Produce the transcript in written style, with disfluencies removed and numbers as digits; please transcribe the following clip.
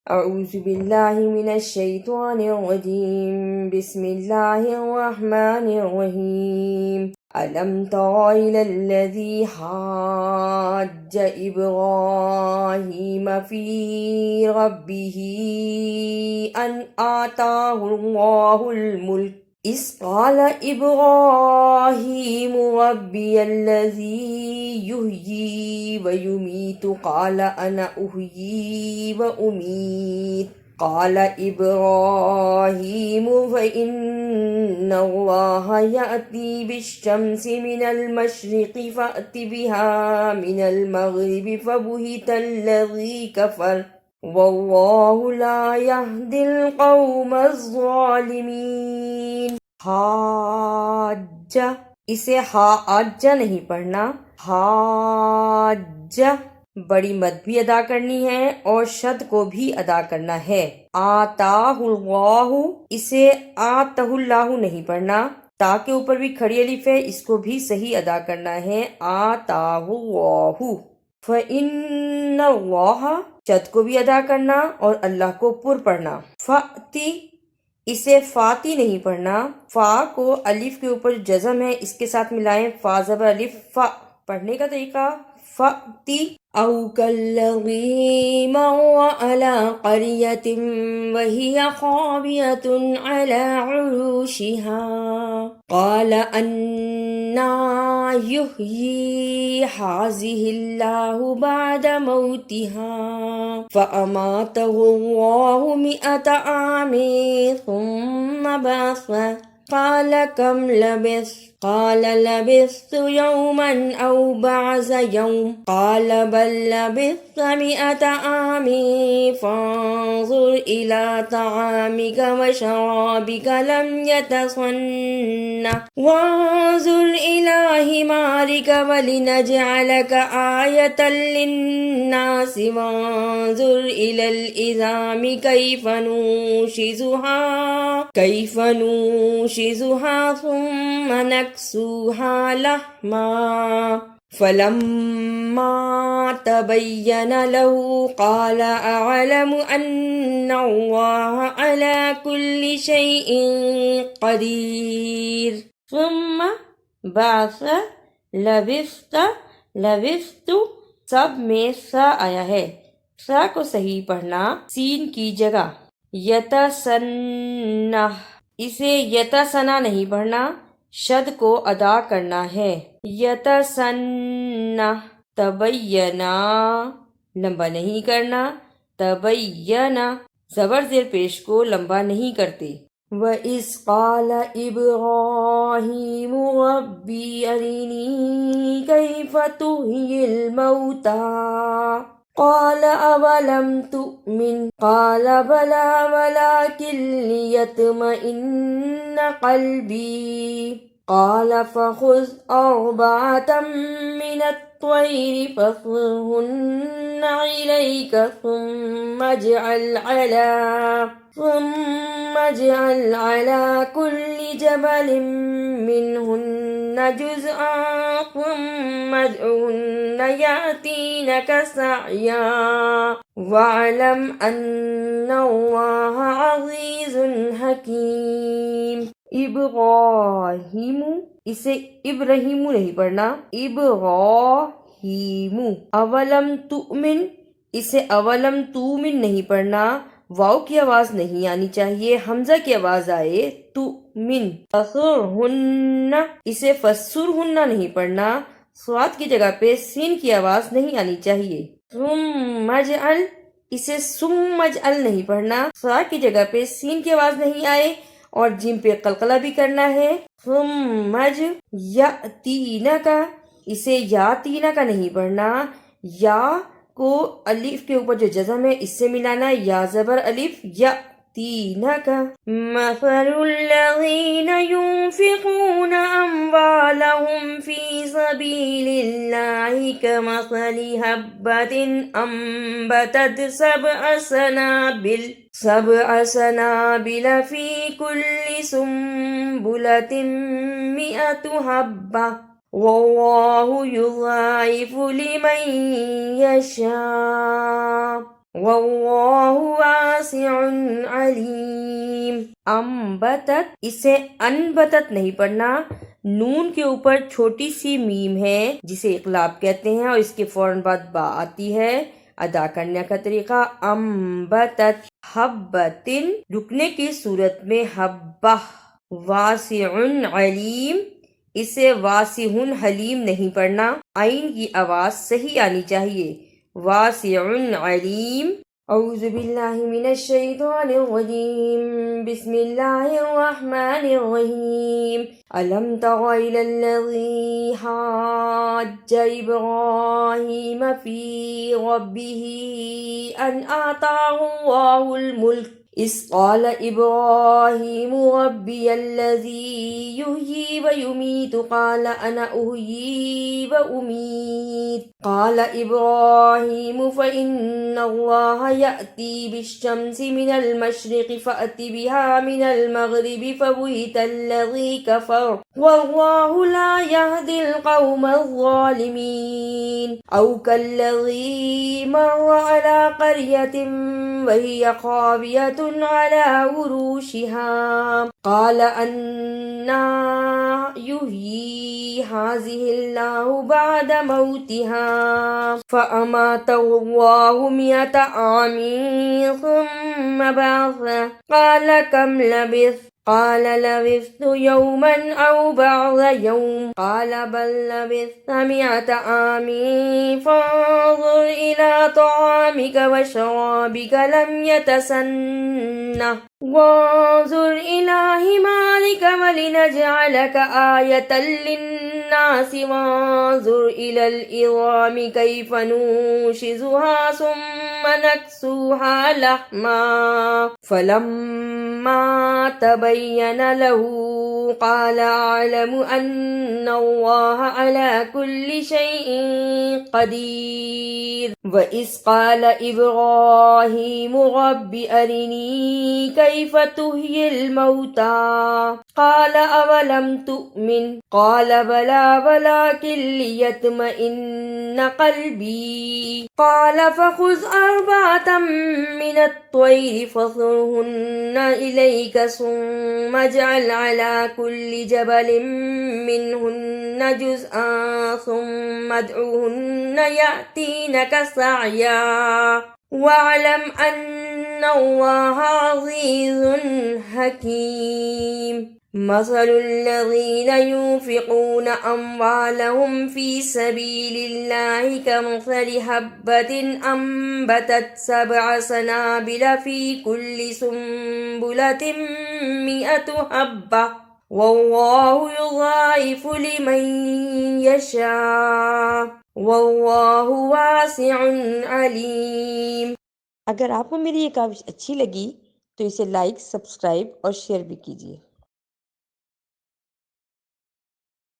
أعوذ بالله من الشيطان الرجيم بسم الله الرحمن الرحيم ألم تر إلى الذي حاج إبراهيم في ربه أن آتاه الله الملك إذ قال إبراهيم ربي الذي يحيي ويميت قال أنا أحيي وأميت قال إبراهيم فإن الله يأتي بالشمس من المشرق فأت بها من المغرب فبهت الذي كفر والله لا يهدي القوम الظالमीन। हाजा, इसे हाजा नहीं पढ़ना, हाजा। बड़ी मद भी अदा करनी है और शद को भी अदा करना है। आताहुल्लाहु, इसे आतहुल्लाहु नहीं पढ़ना, ता के ऊपर भी खड़ी अलिफ है, इसको भी सही अदा करना है। आताहुल्लाहु। फ़इन्नल्लाह, शद को भी अदा करना और अल्लाह को पुर पढ़ना। फ़ाती, इसे फाती नहीं पढ़ना, फा को अलिफ के ऊपर जज़म है, इसके साथ मिलाएं फा ज़बर अलिफ फा। पढ़ने का तरीका फ़ाती औ कल्लज़ी मर्र अला क़रियतिन वहिय ख़ावियतुन अला उरूशिहा क़ाल अन्ना युह्यी हाज़िहिल्लाहु बअद मौतिहा फ़अमातहुल्लाहु मिअत आमिन सुम्मा बअसा क़ाल कम लबिस्त क़ाल लबिस्तु यौमन औ बअज़ यौम क़ाल बल लबिस्त मिअत आमिन फ़न्ज़ुर इला तआमिक व शराबिक लम यतसन्नह वन्ज़ुर इला हिमारिक वलिनजअलक आयतन लिन्नासि वन्ज़ुर इलल इज़ामि कैफ़ नुंशिज़ुहा सुम्मा नक्सूहा लहमा फलम्मा तबय्यन लहु क़ाल अअलमु अन्नल्लाह अला कुल्लि शैइन क़दीर। सुम्मा बअस लबिस्त लबिस्तु, सब में सा आया है, सा को सही पढ़ना सीन की जगह। यतसन्ना, इसे यतसना नहीं पढ़ना, शद को अदा करना है। यतसन्ना। तबय्यना, लंबा नहीं करना, तबय्यना, ज़बर ज़ेर पेश को लंबा नहीं करते। व इस क़ाल इब्राहीमु रब्बी अरिनी कैफ़ तुह्यिल मौता क़ाल अवलम तुअमिन क़ाल बला वलाकिन लियत्मइन्न क़ल्बी क़ाल फ़ख़ुज़ अर्बअतम मिनत त्वय्रि फ़स्रुहन्न इलैक सुम्मा इज्अल अला कुल्लि जबलिन मिनहुन्न जुज़अन सुम्मा उद्उहन्न यातीनक सअया वअलम अन्नल्लाह अज़ीज़ुन हकीम। इब्राहीमु, इसे इब्राहीमु नहीं पढ़ना, इब्राहीमु। अवलम तुमिन, इसे अवलम तुमिन नहीं पढ़ना, वाव की आवाज नहीं आनी चाहिए, हमजा की आवाज आए तु मिन। फसुरहुन्ना, इसे फसुरहुन्ना नहीं पढ़ना, स्वाद की जगह पे सीन की आवाज नहीं आनी चाहिए। सुम्मजअल, इसे सुम्मजअल नहीं पढ़ना, स्वाद की जगह पे सीन की आवाज नहीं आए और जिम पे कलकला भी करना है। सुम्मज यातीना का, इसे यातीना का नहीं पढ़ना, या को अलिफ के ऊपर जो जज़म है इससे मिलाना, या ज़बर अलिफ या तीना का। मसलुल्लज़ीन युनफ़िक़ून अम्वालहुम फ़ी सबीलिल्लाहि कमसलि हब्बतिन अम्बतत सबअ सनाबिल फ़ी कुल्लि सुम्बुलतिन मिअतु हब्बा वल्लाहु युज़ाइफ़ु लिमन यशा। वल्लाहु वासिउन अलीम। अम्बतत, इसे अनबतत नहीं पढ़ना। नून के ऊपर छोटी सी मीम है जिसे इकलाब कहते हैं और इसके फौरन बाद बा आती है। अदा करने का तरीका अम्बतत हब्बतिन, रुकने की सूरत में हब्बा। वासिउन अलीम, इसे वासिहुन हलीम नहीं पढ़ना। आइन की आवाज सही आनी चाहिए। वासिउन अलीम। औज़ु बिल्लाहि मिनश शैतानिर रजीम। बिस्मिल्लाहिर रहमानिर रहीम। अलम तरा इलल लज़ी हाज्जा इब्राहीम फी रब्बिही अन आताहु अल्लाहुल मुल्क इस क़ाल इब्राहीम रब्बियल्लज़ी युह्यी व युमीतु क़ाल अना उह्यी व उमीत क़ाल इब्राहीम फ़इन्नल्लाह यअती बिश्शम्सि मिनल मशरिक़ि फ़अति बिहा मिनल मग़रिबि फ़बुहितल्लज़ी कफ़र वल्लाहु ला यहदिल क़ौमल ज़ालिमीन। औ कल्लज़ी मर्र अला क़र्यतिन वहिय ख़ावियतुन अला उरूशिहा क़ाल अन्ना युह्यी हाज़िहिल्लाहु बअद मौतिहा फ़अमातहु मिअत आमिन सुम्मा बअसह क़ाल कम लबिस्ता क़ाल लबिस्तु यौमन औ बअद यौम क़ाल बल लबिस्त मिअत आमिन फ़न्ज़ुर इला तआमिक व शराबिक लम यतसन्नह वन्ज़ुर इला हिमारिक वलिनजअलक आयतल लिन्नासि वन्ज़ुर इलल इज़ामि कैफ़ नुनशिज़ुहा सुम्मा नक्सुहा लहमा फलम्मा तबय्यन लहु क़ाल अअलमु अन्नल्लाह अला कुल्लि शैइन क़दीर। व इज़ क़ाल इब्राहीमु रब्बि अरिनी कैफ़ तुह्यिल मौता क़ाल अवलम तुअमिन क़ाल बला वलाकिन लियत्मइन्न क़ल्बी क़ाल फ़ख़ुज़ अर्बअतम मिनत त्वय्रि फ़सुरहुन्न इलैक सुम्मा इज्अल अला कुल्लि जबलिन मिन्हुन्न जुज़'अन सुम्मा उद्'ुहुन्न यअतीनक सअया वअलम अन्नल्लाह अज़ीज़ुन हकीम। मसलुल्लज़ीन युनफ़िक़ून अम्वालहुम फ़ी सबीलिल्लाहि कमसलि हब्बतिन अम्बतत सबअ सनाबिल फ़ी कुल्लि सुंबुलतिन मिअतु हब्बा वल्लाहु युज़ाइफ़ु लिमन यशा वल्लाहु वासिउन अलीम। अगर आपको मेरी ये काविश अच्छी लगी तो इसे लाइक, सब्सक्राइब और शेयर भी कीजिए।